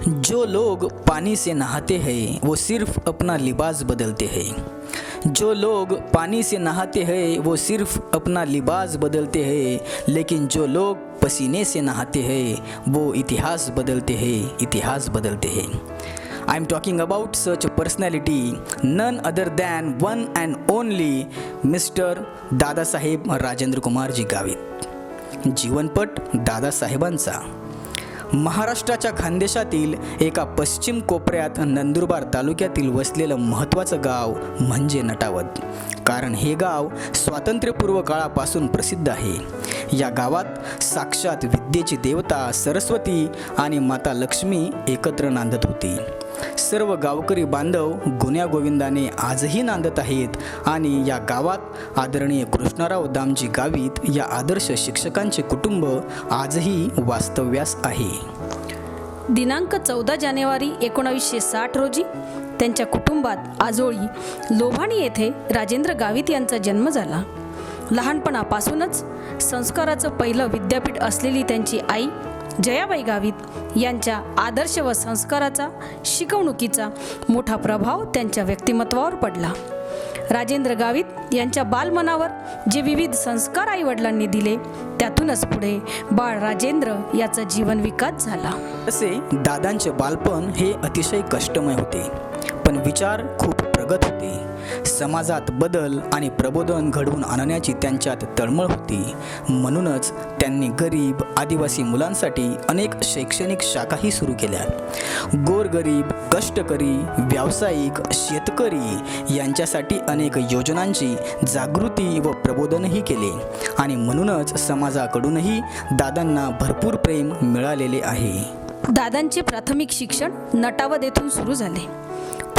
जो लोग पानी से नहाते हैं वो सिर्फ अपना लिबास बदलते हैं। जो लोग पानी से नहाते हैं वो सिर्फ अपना लिबास बदलते हैं, लेकिन जो लोग पसीने से नहाते हैं वो इतिहास बदलते हैं, इतिहास बदलते हैं। I am talking about such a personality, none other than one and only Mr. Dadasaheb Rajendra कुमारजी गावित। जीवनपट दादासाहेबांचा। महाराष्ट्राच्या खानदेशातील एका पश्चिम कोपऱ्यात नंदुरबार तालुक्यातील वसलेलं महत्त्वाचं गाव म्हणजे नटावद। कारण हे गाव स्वातंत्र्यपूर्व काळापासून प्रसिद्ध आहे। या गावात साक्षात विद्येची देवता सरस्वती आणि माता लक्ष्मी एकत्र नांदत होती। सर्व गावकरी बांधव गुण्यागोविंदाने आजही नांदत आहेत आणि या गावात आदरणीय कृष्णराव दामजी गावित या आदर्श शिक्षकांचे कुटुंब आजही वास्तव्यास आहे। दिनांक 14 जानेवारी 1960 रोजी त्यांच्या कुटुंबात आजोळी लोभाणी येथे राजेंद्र गावित यांचा जन्म झाला। लहानपणापासूनच संस्काराचं पहिलं विद्यापीठ असलेली त्यांची आई जयाबाई गावित यांच्या आदर्श व संस्काराचा शिकवणुकीचा मोठा प्रभाव त्यांच्या व्यक्तिमत्वावर पडला। राजेंद्र गावित यांच्या बालमनावर जे विविध संस्कार आईवडिलांनी दिले त्यातूनच पुढे बाळ राजेंद्र याचा जीवन विकास झाला। असे दादांचे बालपण हे अतिशय कष्टमय होते, पण विचार खूप प्रगत होते। समाजात बदल आणि प्रबोधन घडवून आणण्याची त्यांच्यात तळमळ होती। म्हणूनच त्यांनी गरीब आदिवासी मुलांसाठी अनेक शैक्षणिक शाखाही सुरू केल्या। गोरगरीब, कष्टकरी, व्यावसायिक, शेतकरी यांच्यासाठी अनेक योजनांची जागृती व प्रबोधनही केले आणि म्हणूनच समाजाकडूनही दादांना भरपूर प्रेम मिळालेले आहे। दादांचे प्राथमिक शिक्षण नटावद येथून सुरू झाले।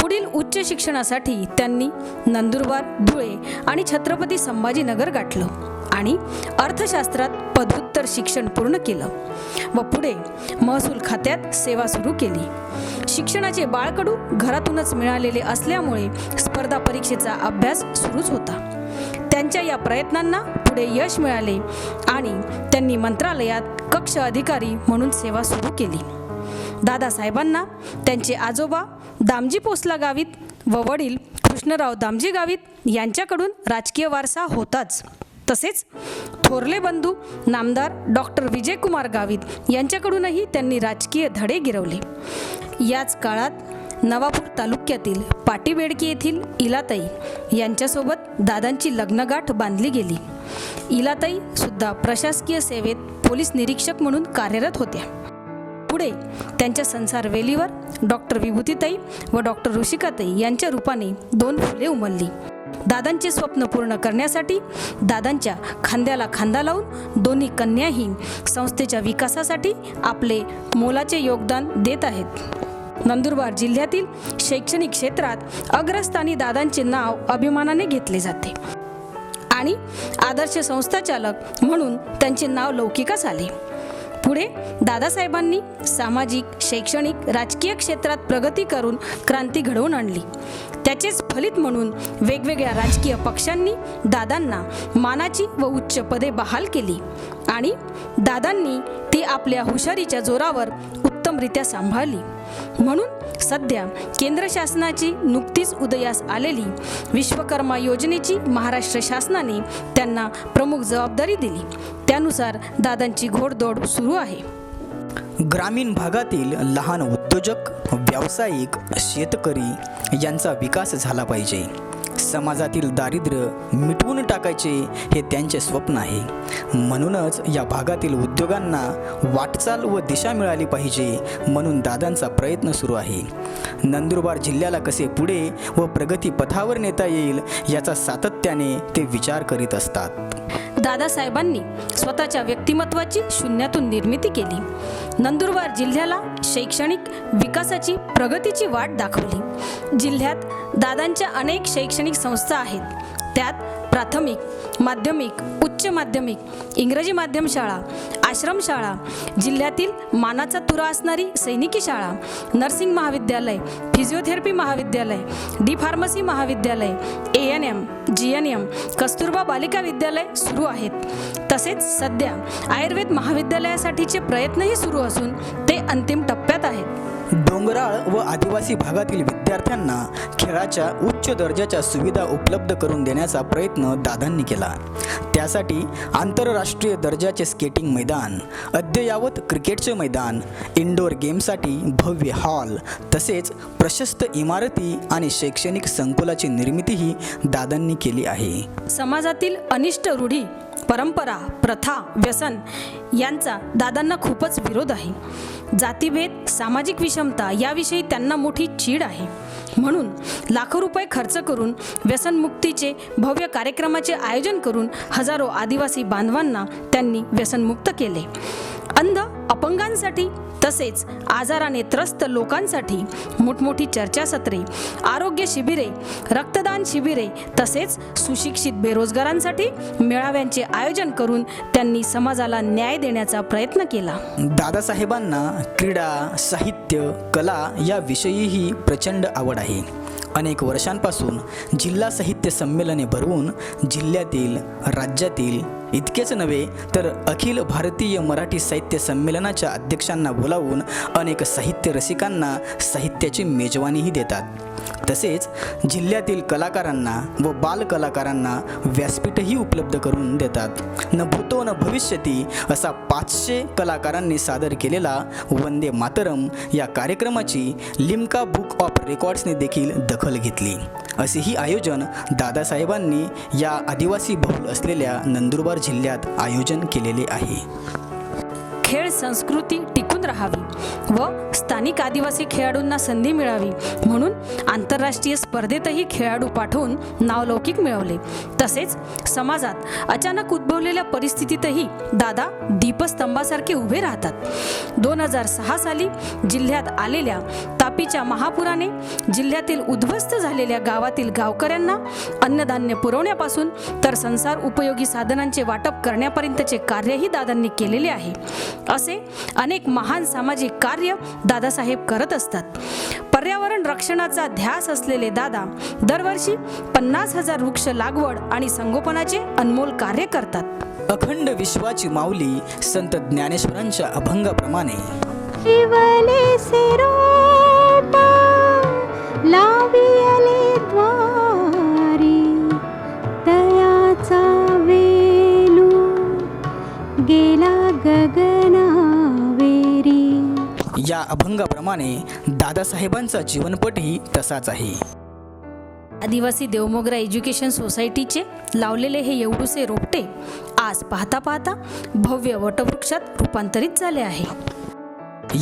पुढील उच्च शिक्षणासाठी त्यांनी नंदुरबार, धुळे आणि छत्रपती संभाजीनगर गाठलं आणि अर्थशास्त्रात पदव्युत्तर शिक्षण पूर्ण केलं व पुढे महसूल खात्यात सेवा सुरू केली। शिक्षणाचे बाळकडू घरातूनच मिळालेले असल्यामुळे स्पर्धा परीक्षेचा अभ्यास सुरूच होता। त्यांच्या या प्रयत्नांना पुढे यश मिळाले आणि त्यांनी मंत्रालयात कक्ष अधिकारी म्हणून सेवा सुरू केली। दादासाहेबांना त्यांचे आजोबा दामजी पोसला गावित व वडील कृष्णराव दामजी गावित यांच्याकडून राजकीय वारसा होताच, तसेच थोरले बंधू नामदार डॉक्टर विजयकुमार गावित यांच्याकडूनही त्यांनी राजकीय धडे गिरवले। याच काळात नवापूर तालुक्यातील पाटीबेडकी येथील इलाताई यांच्यासोबत दादांची लग्नगाठ बांधली गेली। इलाताई सुद्धा प्रशासकीय सेवेत पोलीस निरीक्षक म्हणून कार्यरत होत्या। पुढे त्यांच्या संसार वेलीवर डॉक्टर विभूतीताई व डॉक्टर ऋषिकाताई यांच्या रूपाने 2 फुले उमलली। दादांचे स्वप्न पूर्ण करण्यासाठी दादांच्या खांद्याला खांदा लावून दोन्ही कन्याही संस्थेच्या विकासासाठी आपले मोलाचे योगदान देत आहेत। नंदुरबार जिल्ह्यातील शैक्षणिक क्षेत्रात अग्रस्थानी दादांचे नाव अभिमानाने घेतले जाते आणि आदर्श संस्थाचालक म्हणून त्यांचे नाव लौकिकास आले। पुढे दादासाहेबांनी सामाजिक, शैक्षणिक, राजकीय क्षेत्रात प्रगती करून क्रांती घडवून आणली। त्याचेच फलित म्हणून वेगवेगळ्या राजकीय पक्षांनी दादांना मानाची व उच्च पदे बहाल केली आणि दादांनी ती आपल्या हुशारीच्या जोरावर उत्तमरित्या सांभाळली। म्हणून सध्या केंद्र शासनाची नुकतीच उदयास आलेली विश्वकर्मा योजनेची महाराष्ट्र शासनाने त्यांना प्रमुख जबाबदारी दिली। त्यानुसार दादांची घोडदौड सुरू आहे। ग्रामीण भागातील लहान उद्योजक, व्यावसायिक, शेतकरी यांचा विकास झाला पाहिजे। समाजातील दारिद्र्य मिटवून टाकायचे हे त्यांचे स्वप्न आहे। म्हणूनच या भागातील उद्योगांना वाटचाल व दिशा मिळाली पाहिजे, म्हणून दादांचा प्रयत्न सुरू आहे। नंदुरबार जिल्ह्याला कसे पुढे व प्रगती पथावर नेता येईल याचा सातत्याने ते विचार करीत असतात। दादासाहेबांनी स्वतःच्या व्यक्तिमत्वाची शून्यातून निर्मिती केली। नंदुरबार जिल्ह्याला शैक्षणिक विकासाची प्रगतीची वाट दाखवली। जिल्ह्यात दादांच्या अनेक शैक्षणिक संस्था आहेत। त्यात प्राथमिक, माध्यमिक, उच्च माध्यमिक, इंग्रजी माध्यम शाळा, आश्रमशाळा, जिल्ह्यातील मानाचा तुरा असणारी सैनिकी शाळा, नर्सिंग महाविद्यालय, फिजिओथेरपी महाविद्यालय, डी फार्मसी महाविद्यालय, ANM, GNM, कस्तुरबा बालिका विद्यालय सुरू आहेत। तसेच सध्या आयुर्वेद महाविद्यालयासाठीचे प्रयत्नही सुरू असून ते अंतिम टप्प्यात आहेत। डोंगराळ व आदिवासी भागातील विद्यार्थ्यांना खेळाच्या उच्च दर्जाच्या सुविधा उपलब्ध करून देण्याचा प्रयत्न दादांनी केला. त्यासाठी आंतरराष्ट्रीय दर्जाचे स्केटिंग मैदान, अद्ययावत क्रिकेटचे मैदान, इंडोर गेमसाठी भव्य हॉल तसेच प्रशस्त इमारती आणि शैक्षणिक संकुलाची निर्मितीही दादांनी केली आहे. समाजातील अनिष्ट रूढी, परंपरा, प्रथा, व्यसन यांचा दादांना खूपच विरोध आहे. जातीभेद, सामाजिक विषमता याविषयी त्यांना मोठी चीड आहे. म्हणून लाखो रुपये खर्च करून व्यसनमुक्तीचे भव्य कार्यक्रमाचे आयोजन करून हजारो आदिवासी बांधवांना त्यांनी व्यसनमुक्त केले. अंध, अपंगांसाठी तसेच आजाराने त्रस्त लोकांसाठी मोठमोठी चर्चासत्रे, आरोग्य शिबिरे, रक्तदान शिबिरे तसेच सुशिक्षित बेरोजगारांसाठी मेळाव्यांचे आयोजन करून त्यांनी समाजाला न्याय देण्याचा प्रयत्न केला. दादासाहेबांना क्रीडा, साहित्य, कला याविषयीही प्रचंड आवड आहे. अनेक वर्षांपासून जिल्हा साहित्य संमेलने भरवून जिल्ह्यातील, राज्यातील इतकेच नव्हे तर अखिल भारतीय मराठी साहित्य संमेलनाच्या अध्यक्षांना बोलावून अनेक साहित्य रसिकांना साहित्याची मेजवानीही देतात. तसेच जिल्ह्यातील कलाकारांना व बालकलाकारांना व्यासपीठही उपलब्ध करून देतात. न भूतो न भविष्यती असा 500 कलाकारांनी सादर केलेला वंदे मातरम या कार्यक्रमाची लिम्का बुक ऑफ रेकॉर्ड्सने देखील दखल घेतली. असेही आयोजन दादासाहेबांनी या आदिवासी बहुल असलेल्या नंदुरबार जिल्ह्यात आयोजन केलेले आहे. खेळ संस्कृती टिकून राहावी व स्थानिक आदिवासी खेळाडूंना संधी मिळावी म्हणून आंतरराष्ट्रीय स्पर्धेतही खेळाडू पाठवून नावलौकिक मिळवले. तसेच समाजात अचानक उद्भवलेल्या परिस्थितीतही दादा दीपस्तंभासारखे उभे राहतात. 2006 साली जिल्ह्यात आलेल्या तापीच्या महापुराने जिल्ह्यातील उद्ध्वस्त झालेल्या गावातील गावकऱ्यांना अन्नधान्य पुरवण्यापासून तर संसार उपयोगी साधनांचे वाटप करण्यापर्यंतचे कार्यही दादांनी केलेले आहे. असे अनेक महान सामाजिक कार्य दादासाहेब करत असतात. पर्यावरण रक्षणाचा ध्यास असलेले दादा दरवर्षी 50,000 वृक्ष लागवड आणि संगोपनाचे अनमोल कार्य करतात. अखंड विश्वाची माऊली संत ज्ञानेश्वरांच्या अभंगाप्रमाणे शिवले सिरोपा लाविले द्वारी दयाचा वेलू गेला गगनावेरी. या अभंगाप्रमाणे दादासाहेबांचा जीवनपटही तसाच आहे. आदिवासी देवमोगरा एज्युकेशन सोसायटीचे लावलेले हे एवढूसे रोपटे आज पाहता पाहता भव्य वटवृक्षात रूपांतरित झाले आहे.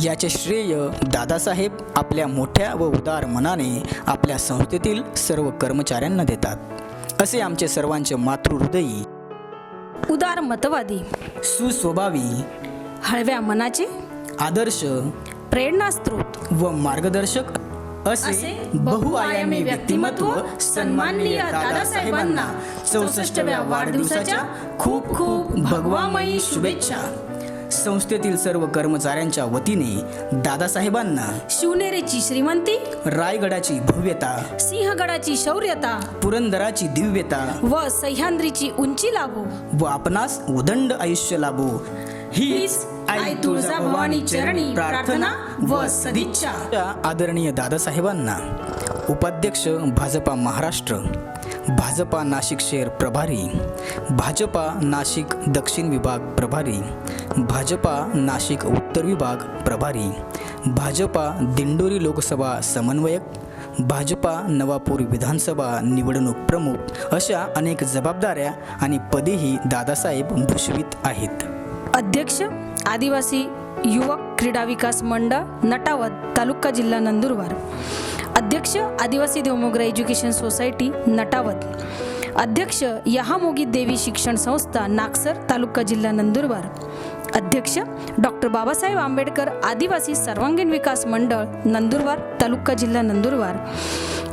याचे श्रेय दादासाहेब आपल्या मोठ्या व उदार मनाने आपल्या संस्थेतील सर्व कर्मचाऱ्यांना देतात. असे आमचे सर्वांचे मातृहृदयी, उदार मतवादी, सुस्वभावी, हळव्या मनाचे, आदर्श, प्रेरणास्त्रोत व मार्गदर्शक असे बहुआयामी व्यक्तिमत्व सन्माननीय दादासाहेबांना 64व्या वाढदिवसाच्या खूप खूप भगवामयी शुभेच्छा. संस्थेतील सर्व कर्मचाऱ्यांच्या वतीने दादासाहेबांना शिवनेरीची श्रीमंती, रायगडाची भव्यता, सिंहगडाची शौर्यता, पुरंदराची दिव्यता व सह्याद्रीची उंची लाभो व आपणास उदंड आयुष्य लाभो हीच आई तुळजाभवानी चरणी प्रार्थना व सदिच्छा. आदरणीय दादासाहेबांना उपाध्यक्ष भाजपा महाराष्ट्र, भाजपा नाशिक शहर प्रभारी, भाजपा नाशिक दक्षिण विभाग प्रभारी, भाजपा नाशिक उत्तर विभाग प्रभारी, भाजपा दिंडोरी लोकसभा समन्वयक, भाजपा नवापूर विधानसभा निवडणूक प्रमुख अशा अनेक जबाबदाऱ्या आणि पदेही दादासाहेब भूषवित आहेत. अध्यक्ष आदिवासी युवक क्रीडा विकास मंडळ नटावद तालुका जिल्हा नंदुरबार, अध्यक्ष आदिवासी देवमोगरा एज्युकेशन सोसायटी नटावद, अध्यक्ष यहामोगी देवी शिक्षण संस्था नागसर तालुका जिल्हा नंदुरबार, अध्यक्ष डॉक्टर बाबासाहेब आंबेडकर आदिवासी सर्वांगीण विकास मंडळ नंदुरबार तालुका जिल्हा नंदुरबार,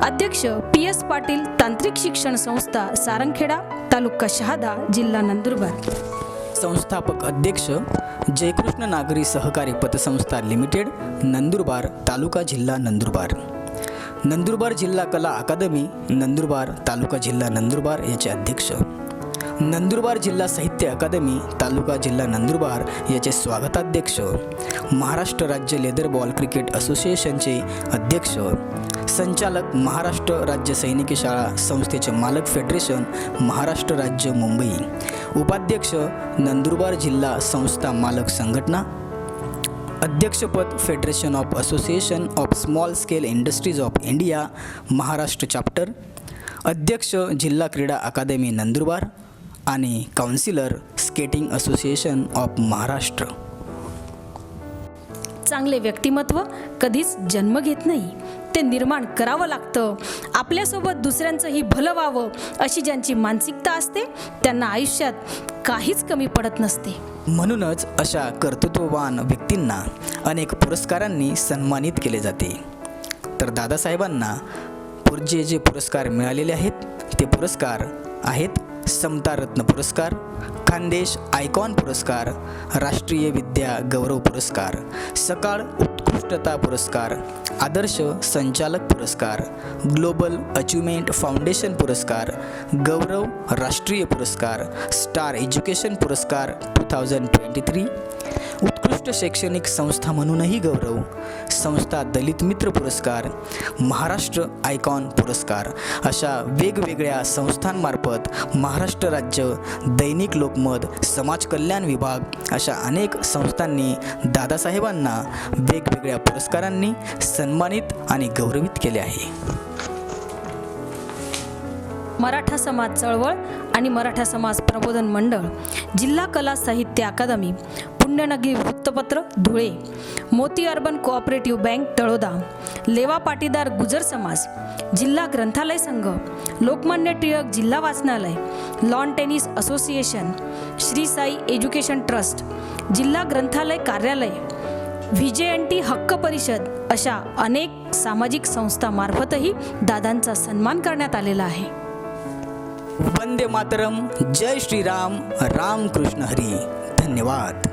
अध्यक्ष PS पाटील तांत्रिक शिक्षण संस्था सारंगखेडा तालुका शहादा जिल्हा नंदुरबार, संस्थापक अध्यक्ष जयकृष्ण नागरी सहकारी पतसंस्था लिमिटेड नंदुरबार तालुका जिल्हा नंदुरबार, नंदुरबार जिल्हा कला अकादमी नंदुरबार तालुका जिल्हा नंदुरबार याचे अध्यक्ष, नंदुरबार जिल्हा साहित्य अकादमी तालुका जिल्हा नंदुरबार याचे स्वागताध्यक्ष, महाराष्ट्र राज्य लेदर बॉल क्रिकेट असोसिएशनचे अध्यक्ष, संचालक महाराष्ट्र राज्य सैनिकी शाळा संस्थेचे मालक फेडरेशन महाराष्ट्र राज्य मुंबई, उपाध्यक्ष नंदुरबार जिल्हा संस्था मालक संघटना, अध्यक्षपद federation of association of small scale industries of India Maharashtra chapter, अध्यक्ष जिल्हा क्रीडा अकादमी नंदुरबार आणि counsellor skating association of Maharashtra. चांगले व्यक्तिमत्व कधीच जन्म घेत नाही, ते निर्माण करावं लागतं. आपल्यासोबत दुसऱ्यांचंही भलं व्हावं अशी ज्यांची मानसिकता असते त्यांना आयुष्यात काहीच कमी पडत नसते. म्हणूनच अशा कर्तृत्ववान व्यक्तींना अनेक पुरस्कारांनी सन्मानित केले जाते. तर दादासाहेबांना जे पुरस्कार मिळालेले आहेत ते पुरस्कार आहेत समतारत्न पुरस्कार, खानदेश आयकॉन पुरस्कार, राष्ट्रीय विद्या गौरव पुरस्कार, सकाळ उत्कृष्टता पुरस्कार, आदर्श संचालक पुरस्कार, ग्लोबल अचिव्हमेंट फाउंडेशन पुरस्कार, गौरव राष्ट्रीय पुरस्कार, स्टार एज्युकेशन पुरस्कार 2023, उत्कृष्ट शैक्षणिक संस्था म्हणूनही गौरव, संस्था दलित मित्र पुरस्कार, महाराष्ट्र आयकॉन पुरस्कार अशा वेगवेगळ्या संस्थांमार्फत महाराष्ट्र राज्य दैनिक लोकमत समाज कल्याण विभाग अशा अनेक संस्थांनी दादासाहेबांना वेगवेगळ्या पुरस्कारांनी सन्मानित आणि गौरवित केले आहे. मराठा समाज चळवळ आणि मराठा समाज प्रबोधन मंडळ, जिल्हा कला साहित्य अकादमी, पुण्यनगरी वृत्तपत्र धुळे, मोती अर्बन कोऑपरेटिव्ह बँक तळोदा, लेवा पाटीदार गुजर समाज, जिल्हा ग्रंथालय संघ, लोकमान्य टिळक जिल्हा वाचनालय, lawn tennis association, Shri Sai education trust, जिल्हा ग्रंथालय कार्यालय, VJNT हक्क परिषद अशा अनेक सामाजिक संस्थांमार्फतही दादांचा सन्मान करण्यात आलेला आहे. वंदे मातरम, जय श्रीराम, राम कृष्ण हरी. धन्यवाद.